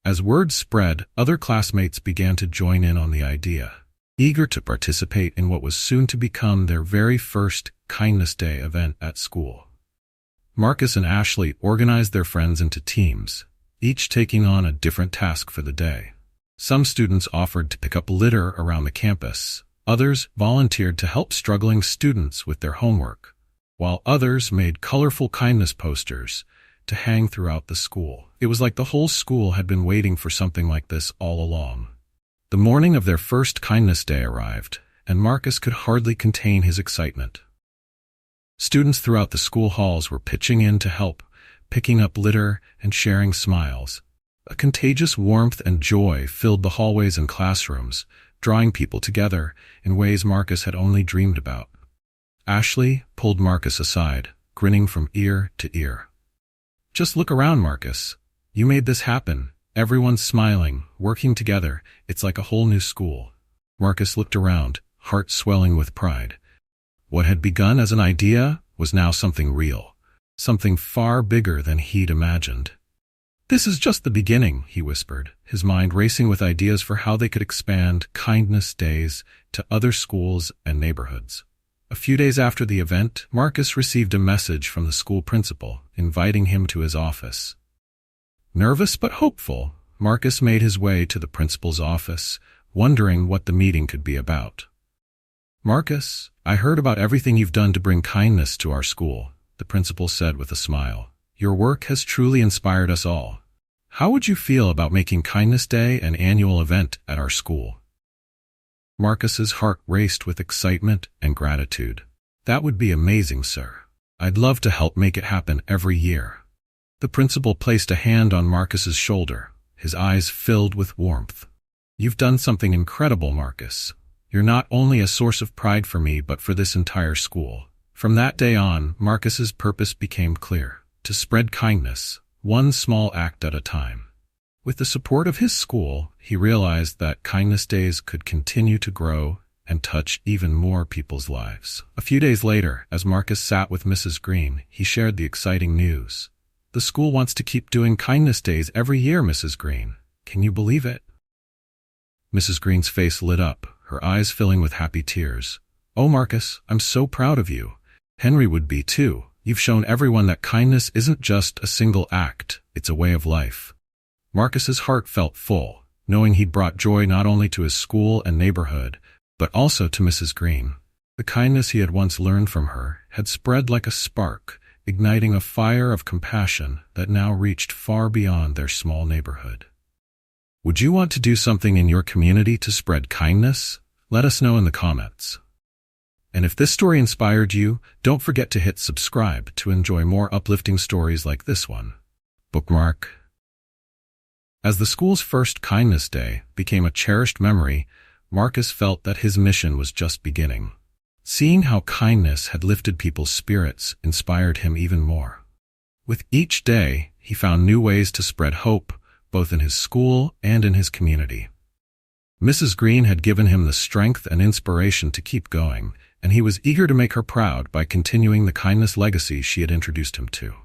As word spread, other classmates began to join in on the idea, eager to participate in what was soon to become their very first Kindness Day event at school. Marcus and Ashley organized their friends into teams, each taking on a different task for the day. Some students offered to pick up litter around the campus. Others volunteered to help struggling students with their homework, while others made colorful kindness posters to hang throughout the school. It was like the whole school had been waiting for something like this all along. The morning of their first Kindness Day arrived, and Marcus could hardly contain his excitement. Students throughout the school halls were pitching in to help, picking up litter and sharing smiles. A contagious warmth and joy filled the hallways and classrooms, drawing people together in ways Marcus had only dreamed about. Ashley pulled Marcus aside, grinning from ear to ear. "Just look around, Marcus. You made this happen. Everyone's smiling, working together. It's like a whole new school." Marcus looked around, heart swelling with pride. What had begun as an idea was now something real, something far bigger than he'd imagined. "This is just the beginning," he whispered, his mind racing with ideas for how they could expand Kindness Days to other schools and neighborhoods. A few days after the event, Marcus received a message from the school principal, inviting him to his office. Nervous but hopeful, Marcus made his way to the principal's office, wondering what the meeting could be about. "Marcus, I heard about everything you've done to bring kindness to our school," the principal said with a smile. "Your work has truly inspired us all. How would you feel about making Kindness Day an annual event at our school?" Marcus's heart raced with excitement and gratitude. "That would be amazing, sir. I'd love to help make it happen every year." The principal placed a hand on Marcus's shoulder, his eyes filled with warmth. "You've done something incredible, Marcus. You're not only a source of pride for me but for this entire school." From that day on, Marcus's purpose became clear: to spread kindness, one small act at a time. With the support of his school, he realized that Kindness Days could continue to grow and touch even more people's lives. A few days later, as Marcus sat with Mrs. Green, he shared the exciting news. "The school wants to keep doing Kindness Days every year, Mrs. Green. Can you believe it?" Mrs. Green's face lit up, her eyes filling with happy tears. "Oh, Marcus, I'm so proud of you. Henry would be too. You've shown everyone that kindness isn't just a single act, it's a way of life." Marcus's heart felt full, knowing he'd brought joy not only to his school and neighborhood, but also to Mrs. Green. The kindness he had once learned from her had spread like a spark, igniting a fire of compassion that now reached far beyond their small neighborhood. Would you want to do something in your community to spread kindness? Let us know in the comments. And if this story inspired you, don't forget to hit subscribe to enjoy more uplifting stories like this one. Bookmark. As the school's first Kindness Day became a cherished memory, Marcus felt that his mission was just beginning. Seeing how kindness had lifted people's spirits inspired him even more. With each day, he found new ways to spread hope, both in his school and in his community. Mrs. Green had given him the strength and inspiration to keep going, and he was eager to make her proud by continuing the kindness legacy she had introduced him to.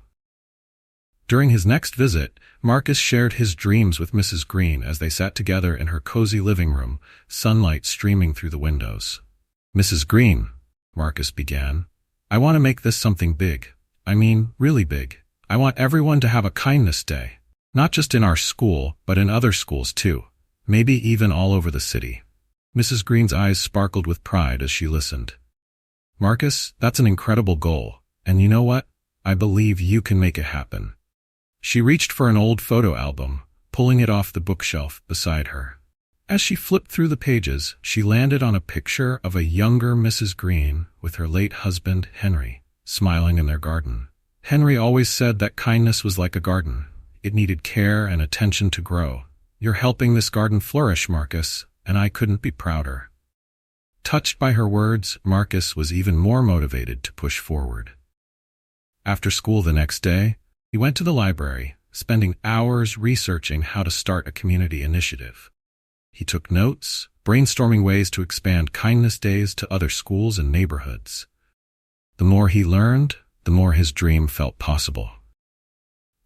During his next visit, Marcus shared his dreams with Mrs. Green as they sat together in her cozy living room, sunlight streaming through the windows. "Mrs. Green," Marcus began, "I want to make this something big. I mean, really big. I want everyone to have a Kindness Day. Not just in our school, but in other schools too. Maybe even all over the city." Mrs. Green's eyes sparkled with pride as she listened. "Marcus, that's an incredible goal. And you know what? I believe you can make it happen." She reached for an old photo album, pulling it off the bookshelf beside her. As she flipped through the pages, she landed on a picture of a younger Mrs. Green with her late husband, Henry, smiling in their garden. Henry always said that kindness was like a garden. It needed care and attention to grow. "You're helping this garden flourish, Marcus, and I couldn't be prouder." Touched by her words, Marcus was even more motivated to push forward. After school the next day, he went to the library, spending hours researching how to start a community initiative. He took notes, brainstorming ways to expand Kindness Days to other schools and neighborhoods. The more he learned, the more his dream felt possible.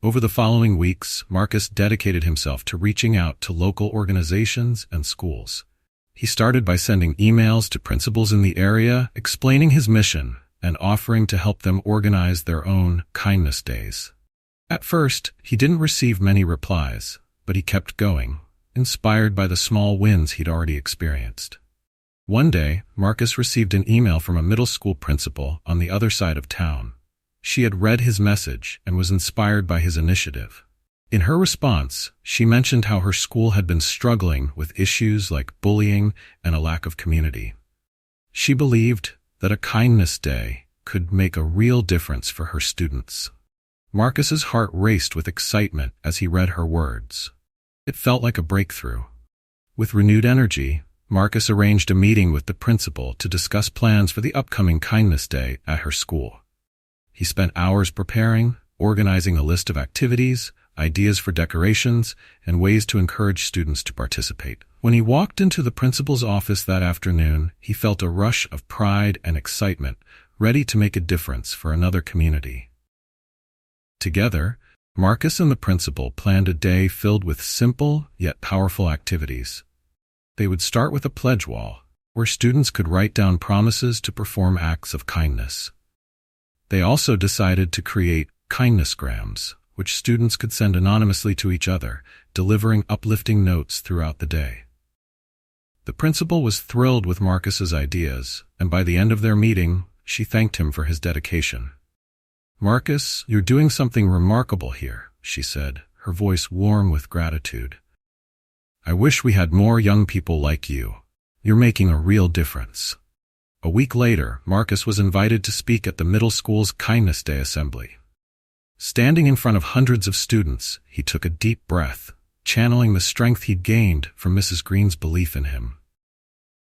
Over the following weeks, Marcus dedicated himself to reaching out to local organizations and schools. He started by sending emails to principals in the area, explaining his mission and offering to help them organize their own Kindness Days. At first, he didn't receive many replies, but he kept going, inspired by the small wins he'd already experienced. One day, Marcus received an email from a middle school principal on the other side of town. She had read his message and was inspired by his initiative. In her response, she mentioned how her school had been struggling with issues like bullying and a lack of community. She believed that a Kindness Day could make a real difference for her students. Marcus's heart raced with excitement as he read her words. It felt like a breakthrough. With renewed energy, Marcus arranged a meeting with the principal to discuss plans for the upcoming Kindness Day at her school. He spent hours preparing, organizing a list of activities, ideas for decorations, and ways to encourage students to participate. When he walked into the principal's office that afternoon, he felt a rush of pride and excitement, ready to make a difference for another community. Together, Marcus and the principal planned a day filled with simple yet powerful activities. They would start with a pledge wall, where students could write down promises to perform acts of kindness. They also decided to create kindnessgrams, which students could send anonymously to each other, delivering uplifting notes throughout the day. The principal was thrilled with Marcus's ideas, and by the end of their meeting, she thanked him for his dedication. "Marcus, you're doing something remarkable here," she said, her voice warm with gratitude. "I wish we had more young people like you. You're making a real difference." A week later, Marcus was invited to speak at the middle school's Kindness Day assembly. Standing in front of hundreds of students, he took a deep breath, channeling the strength he'd gained from Mrs. Green's belief in him.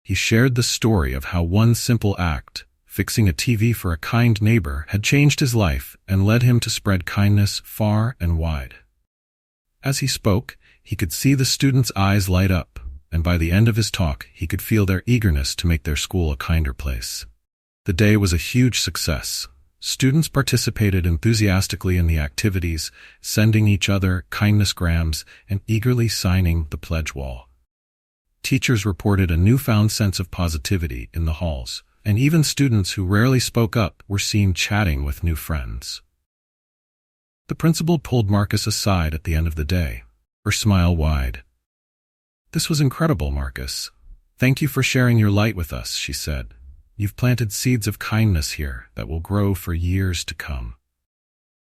He shared the story of how one simple act, fixing a TV for a kind neighbor, had changed his life and led him to spread kindness far and wide. As he spoke, he could see the students' eyes light up, and by the end of his talk, he could feel their eagerness to make their school a kinder place. The day was a huge success. Students participated enthusiastically in the activities, sending each other kindnessgrams and eagerly signing the pledge wall. Teachers reported a newfound sense of positivity in the halls, and even students who rarely spoke up were seen chatting with new friends. The principal pulled Marcus aside at the end of the day, her smile wide. "This was incredible, Marcus. Thank you for sharing your light with us," she said. "You've planted seeds of kindness here that will grow for years to come."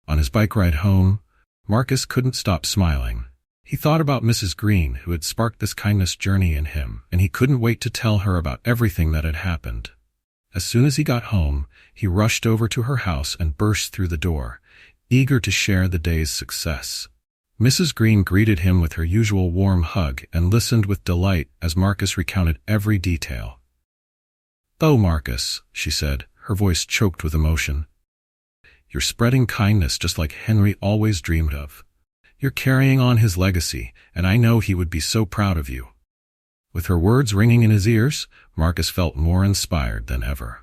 On his bike ride home, Marcus couldn't stop smiling. He thought about Mrs. Green, who had sparked this kindness journey in him, and he couldn't wait to tell her about everything that had happened. As soon as he got home, he rushed over to her house and burst through the door, eager to share the day's success. Mrs. Green greeted him with her usual warm hug and listened with delight as Marcus recounted every detail. "Oh, Marcus," she said, her voice choked with emotion. "You're spreading kindness just like Henry always dreamed of. You're carrying on his legacy, and I know he would be so proud of you." With her words ringing in his ears, Marcus felt more inspired than ever.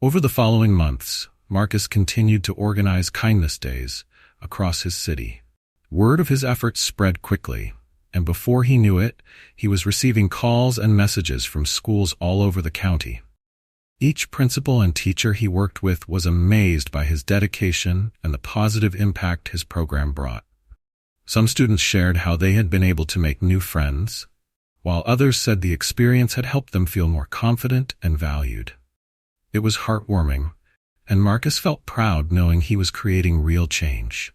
Over the following months, Marcus continued to organize kindness days across his city. Word of his efforts spread quickly, and before he knew it, he was receiving calls and messages from schools all over the county. Each principal and teacher he worked with was amazed by his dedication and the positive impact his program brought. Some students shared how they had been able to make new friends, while others said the experience had helped them feel more confident and valued. It was heartwarming, and Marcus felt proud knowing he was creating real change.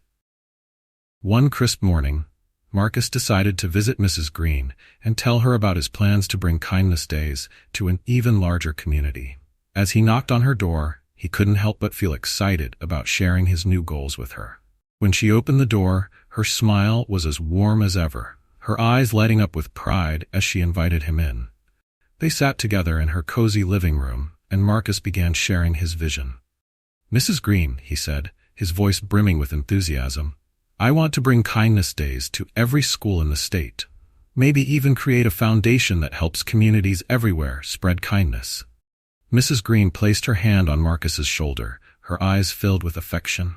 One crisp morning, Marcus decided to visit Mrs. Green and tell her about his plans to bring kindness days to an even larger community. As he knocked on her door, he couldn't help but feel excited about sharing his new goals with her. When she opened the door, her smile was as warm as ever, her eyes lighting up with pride as she invited him in. They sat together in her cozy living room, and Marcus began sharing his vision. "Mrs. Green," he said, his voice brimming with enthusiasm, "I want to bring kindness days to every school in the state. Maybe even create a foundation that helps communities everywhere spread kindness." Mrs. Green placed her hand on Marcus's shoulder, her eyes filled with affection.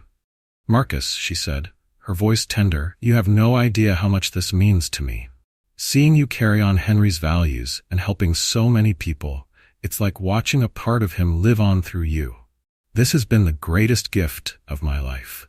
"Marcus," she said, her voice tender, "you have no idea how much this means to me. Seeing you carry on Henry's values and helping so many people, it's like watching a part of him live on through you. This has been the greatest gift of my life."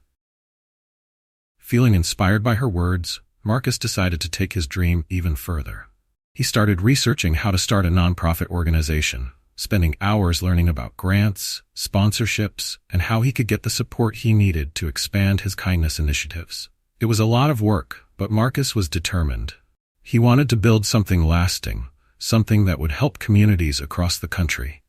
Feeling inspired by her words, Marcus decided to take his dream even further. He started researching how to start a nonprofit organization, spending hours learning about grants, sponsorships, and how he could get the support he needed to expand his kindness initiatives. It was a lot of work, but Marcus was determined. He wanted to build something lasting, something that would help communities across the country.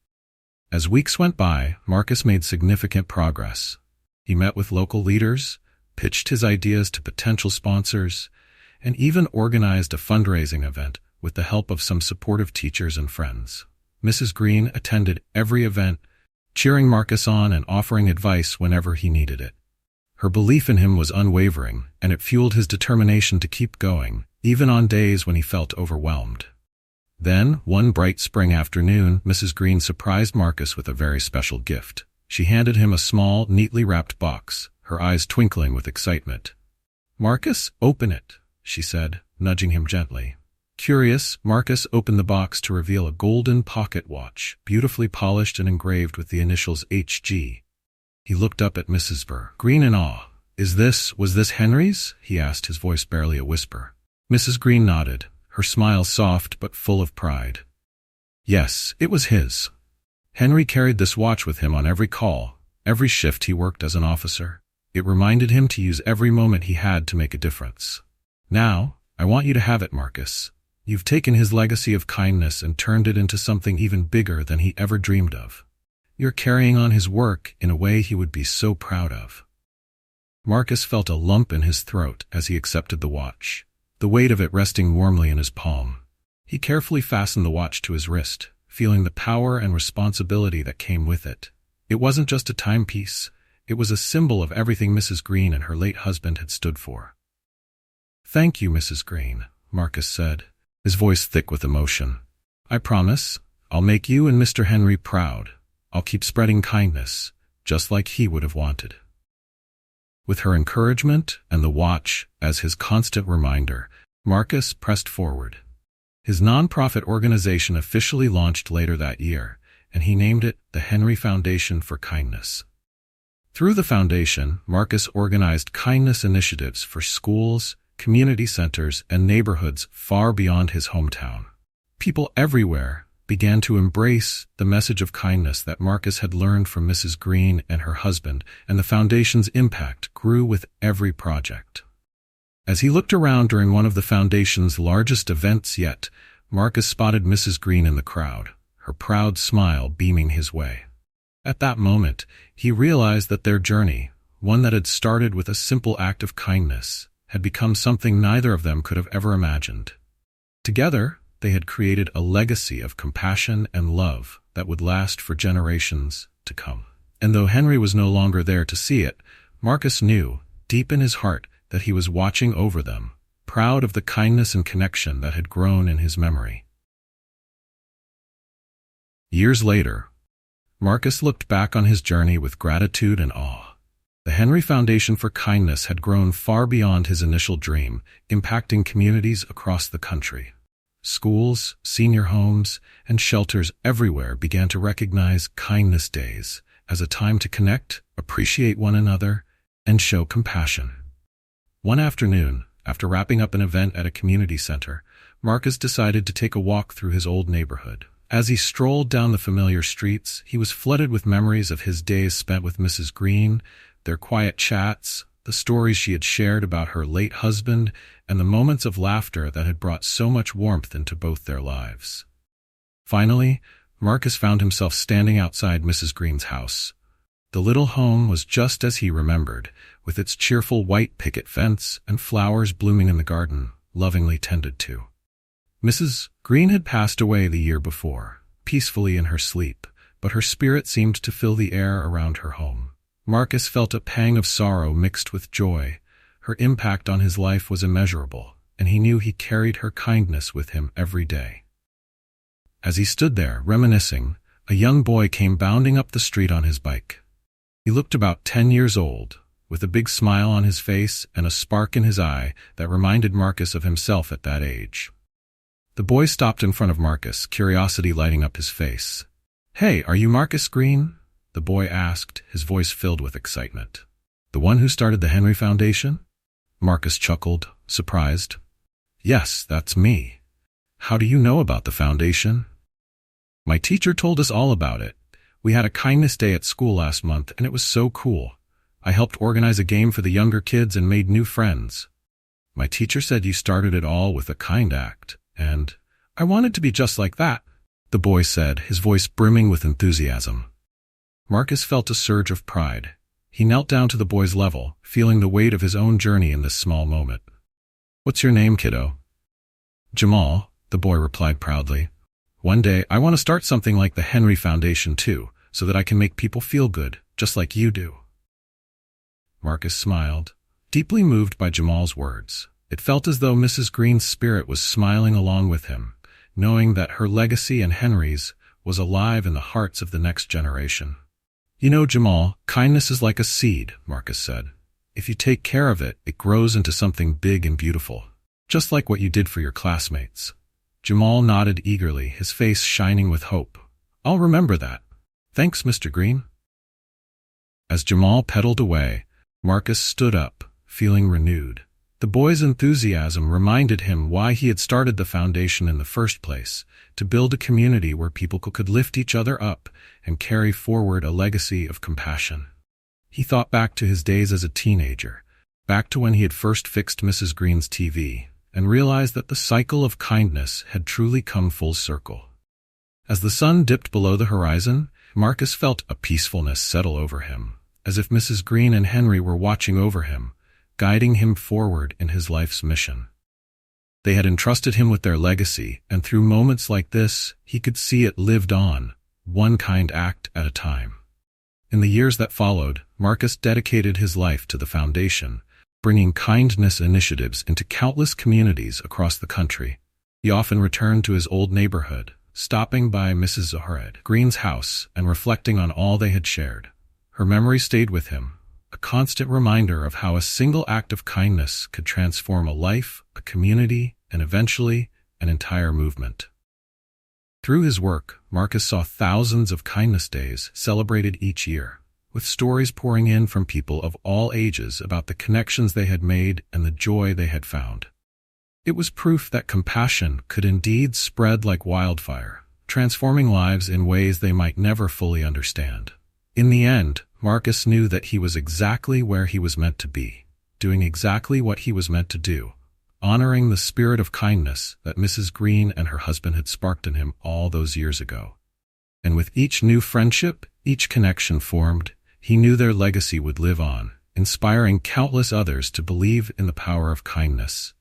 As weeks went by, Marcus made significant progress. He met with local leaders, pitched his ideas to potential sponsors, and even organized a fundraising event with the help of some supportive teachers and friends. Mrs. Green attended every event, cheering Marcus on and offering advice whenever he needed it. Her belief in him was unwavering, and it fueled his determination to keep going, even on days when he felt overwhelmed. Then, one bright spring afternoon, Mrs. Green surprised Marcus with a very special gift. She handed him a small, neatly wrapped box, her eyes twinkling with excitement. "Marcus, open it," she said, nudging him gently. Curious, Marcus opened the box to reveal a golden pocket watch, beautifully polished and engraved with the initials HG. He looked up at Mrs. Green in awe, Was this Henry's?" he asked, his voice barely a whisper. Mrs. Green nodded, her smile soft but full of pride. Yes, it was his. Henry carried this watch with him on every call, every shift he worked as an officer. It reminded him to use every moment he had to make a difference. Now, I want you to have it, Marcus. You've taken his legacy of kindness and turned it into something even bigger than he ever dreamed of. You're carrying on his work in a way he would be so proud of. Marcus felt a lump in his throat as he accepted the watch, the weight of it resting warmly in his palm. He carefully fastened the watch to his wrist, feeling the power and responsibility that came with it. It wasn't just a timepiece. It was a symbol of everything Mrs. Green and her late husband had stood for. "Thank you, Mrs. Green," Marcus said, his voice thick with emotion. "I promise, I'll make you and Mr. Henry proud. I'll keep spreading kindness, just like he would have wanted." With her encouragement and the watch as his constant reminder, Marcus pressed forward. His nonprofit organization officially launched later that year, and he named it the Henry Foundation for Kindness. Through the foundation, Marcus organized kindness initiatives for schools, community centers, and neighborhoods far beyond his hometown. People everywhere began to embrace the message of kindness that Marcus had learned from Mrs. Green and her husband, and the foundation's impact grew with every project. As he looked around during one of the foundation's largest events yet, Marcus spotted Mrs. Green in the crowd, her proud smile beaming his way. At that moment, he realized that their journey, one that had started with a simple act of kindness, had become something neither of them could have ever imagined. Together, they had created a legacy of compassion and love that would last for generations to come. And though Henry was no longer there to see it, Marcus knew, deep in his heart, that he was watching over them, proud of the kindness and connection that had grown in his memory. Years later, Marcus looked back on his journey with gratitude and awe. The Henry Foundation for Kindness had grown far beyond his initial dream, impacting communities across the country. Schools, senior homes, and shelters everywhere began to recognize Kindness Days as a time to connect, appreciate one another, and show compassion. One afternoon, after wrapping up an event at a community center, Marcus decided to take a walk through his old neighborhood. As he strolled down the familiar streets, he was flooded with memories of his days spent with Mrs. Green, their quiet chats, the stories she had shared about her late husband, and the moments of laughter that had brought so much warmth into both their lives. Finally, Marcus found himself standing outside Mrs. Green's house. The little home was just as he remembered, with its cheerful white picket fence and flowers blooming in the garden, lovingly tended to. Mrs. Green had passed away the year before, peacefully in her sleep, but her spirit seemed to fill the air around her home. Marcus felt a pang of sorrow mixed with joy. Her impact on his life was immeasurable, and he knew he carried her kindness with him every day. As he stood there, reminiscing, a young boy came bounding up the street on his bike. He looked about 10 years old, with a big smile on his face and a spark in his eye that reminded Marcus of himself at that age. The boy stopped in front of Marcus, curiosity lighting up his face. "Hey, are you Marcus Green?" the boy asked, his voice filled with excitement. "The one who started the Henry Foundation?" Marcus chuckled, surprised. "Yes, that's me. How do you know about the foundation?" "My teacher told us all about it. We had a kindness day at school last month, and it was so cool. I helped organize a game for the younger kids and made new friends. My teacher said you started it all with a kind act, and I wanted to be just like that," the boy said, his voice brimming with enthusiasm. Marcus felt a surge of pride. He knelt down to the boy's level, feeling the weight of his own journey in this small moment. "What's your name, kiddo?" "Jamal," the boy replied proudly. "One day I want to start something like the Henry Foundation too, so that I can make people feel good, just like you do." Marcus smiled, deeply moved by Jamal's words. It felt as though Mrs. Green's spirit was smiling along with him, knowing that her legacy and Henry's was alive in the hearts of the next generation. "You know, Jamal, kindness is like a seed," Marcus said. "If you take care of it, it grows into something big and beautiful, just like what you did for your classmates." Jamal nodded eagerly, his face shining with hope. "I'll remember that. Thanks, Mr. Green." As Jamal pedaled away, Marcus stood up, feeling renewed. The boy's enthusiasm reminded him why he had started the foundation in the first place, to build a community where people could lift each other up and carry forward a legacy of compassion. He thought back to his days as a teenager, back to when he had first fixed Mrs. Green's TV, and realized that the cycle of kindness had truly come full circle. As the sun dipped below the horizon, Marcus felt a peacefulness settle over him, as if Mrs. Green and Henry were watching over him, guiding him forward in his life's mission. They had entrusted him with their legacy, and through moments like this, he could see it lived on, one kind act at a time. In the years that followed, Marcus dedicated his life to the foundation, bringing kindness initiatives into countless communities across the country. He often returned to his old neighborhood, stopping by Mrs. Zohra Green's house and reflecting on all they had shared. Her memory stayed with him, a constant reminder of how a single act of kindness could transform a life, a community, and eventually, an entire movement. Through his work, Marcus saw thousands of kindness days celebrated each year, with stories pouring in from people of all ages about the connections they had made and the joy they had found. It was proof that compassion could indeed spread like wildfire, transforming lives in ways they might never fully understand. In the end, Marcus knew that he was exactly where he was meant to be, doing exactly what he was meant to do, honoring the spirit of kindness that Mrs. Green and her husband had sparked in him all those years ago. And with each new friendship, each connection formed, he knew their legacy would live on, inspiring countless others to believe in the power of kindness.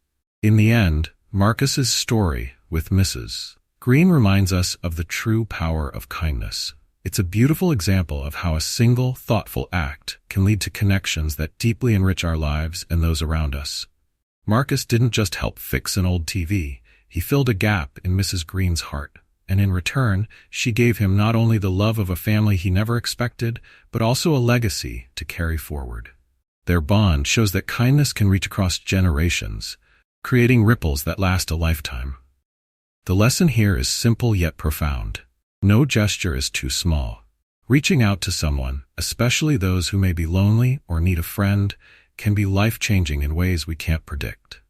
In the end, Marcus's story with Mrs. Green reminds us of the true power of kindness. It's a beautiful example of how a single, thoughtful act can lead to connections that deeply enrich our lives and those around us. Marcus didn't just help fix an old TV, he filled a gap in Mrs. Green's heart, and in return, she gave him not only the love of a family he never expected, but also a legacy to carry forward. Their bond shows that kindness can reach across generations, creating ripples that last a lifetime. The lesson here is simple yet profound. No gesture is too small. Reaching out to someone, especially those who may be lonely or need a friend, can be life-changing in ways we can't predict.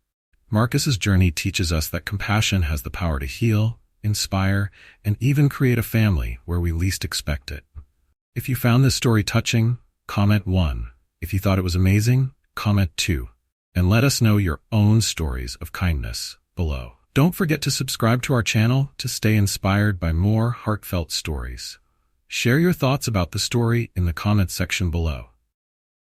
Marcus's journey teaches us that compassion has the power to heal, inspire, and even create a family where we least expect it. If you found this story touching, comment 1. If you thought it was amazing, comment 2. And let us know your own stories of kindness below. Don't forget to subscribe to our channel to stay inspired by more heartfelt stories. Share your thoughts about the story in the comments section below.